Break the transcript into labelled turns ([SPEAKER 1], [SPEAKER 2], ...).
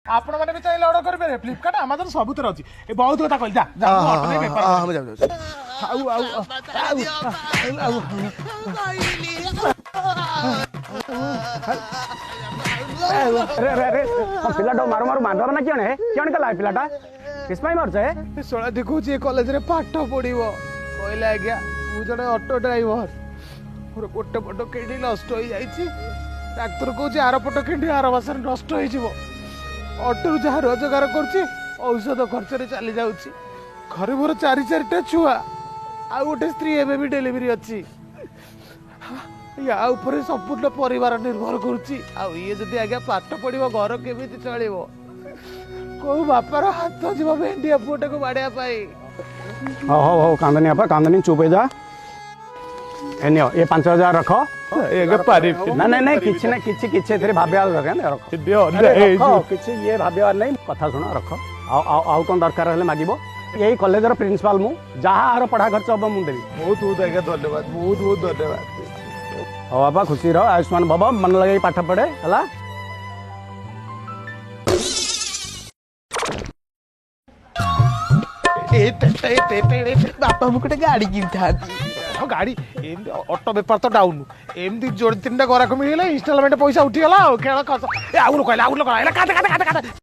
[SPEAKER 1] आपण मैंने भी चाहिए ऑर्डर करेंगे फ्लिपकार्ट अमेजन सबुतर अच्छी बहुत कथा कहली जा जा
[SPEAKER 2] हम जाऊ
[SPEAKER 1] आउ आउ आउ
[SPEAKER 3] अरे अरे अरे पिलाटा मारो मारो मारदब ना किण कला पिलाटा किस मारछ
[SPEAKER 1] ए सोळा देखुची कॉलेज रे पाठ पढिबो कहले आज्ञा मु जने ऑटो ड्राइवर मोर गोटे पट केडी नष्ट हो जाइछि डाक्टर कहूछि आर पट केडी आर मासरे नष्ट हो जिवो ऑटो जहाँ रोजगार करछि औषध खर्च रे चली जाउछि घर मोर चारि चारिटा छुआ आ गोटे स्त्री एबे भी डिलीवरी अछि या ऊपर संपूर्ण परिवार निर्भर करुछि आ ये जदि आज्ञा पाठ पढिबो घर केमिति चलिबो को बापार हाथ जीव भेंडिया पुटे को बाड़िया पाई
[SPEAKER 3] हो हो हो कांदनी आपा कांदनी चुप हो जा एनियो ये 5000 रखो
[SPEAKER 1] एगे पारी
[SPEAKER 3] ना नहीं नहीं किछि ना किछि किछि एथरे भाबिया दरकार नै रखो
[SPEAKER 1] दियो
[SPEAKER 3] रखो किछि ये भाबिया नै कथा सुनो रखो आउ कोन दरकार हले मागिबो यही कॉलेज रो प्रिंसिपल मु जहा आरो पढ़ा खर्च अब मु देबी
[SPEAKER 1] बहुत बहुत आज्ञा धन्यवाद बहुत बहुत धन्यवाद
[SPEAKER 3] हो बाबा खुशी रहो आयुष्मान बाबा मन लगे पाठ पढ़े हला
[SPEAKER 2] बापा मुझे गाड़ी किन था
[SPEAKER 1] गाड़ी ऑटो बेपार तो डाउन एमती जोड़ तीन टा गराक मिलला इंस्टॉलमेंट पैसा उठीगला खेल खस आउन कहला आउन कहला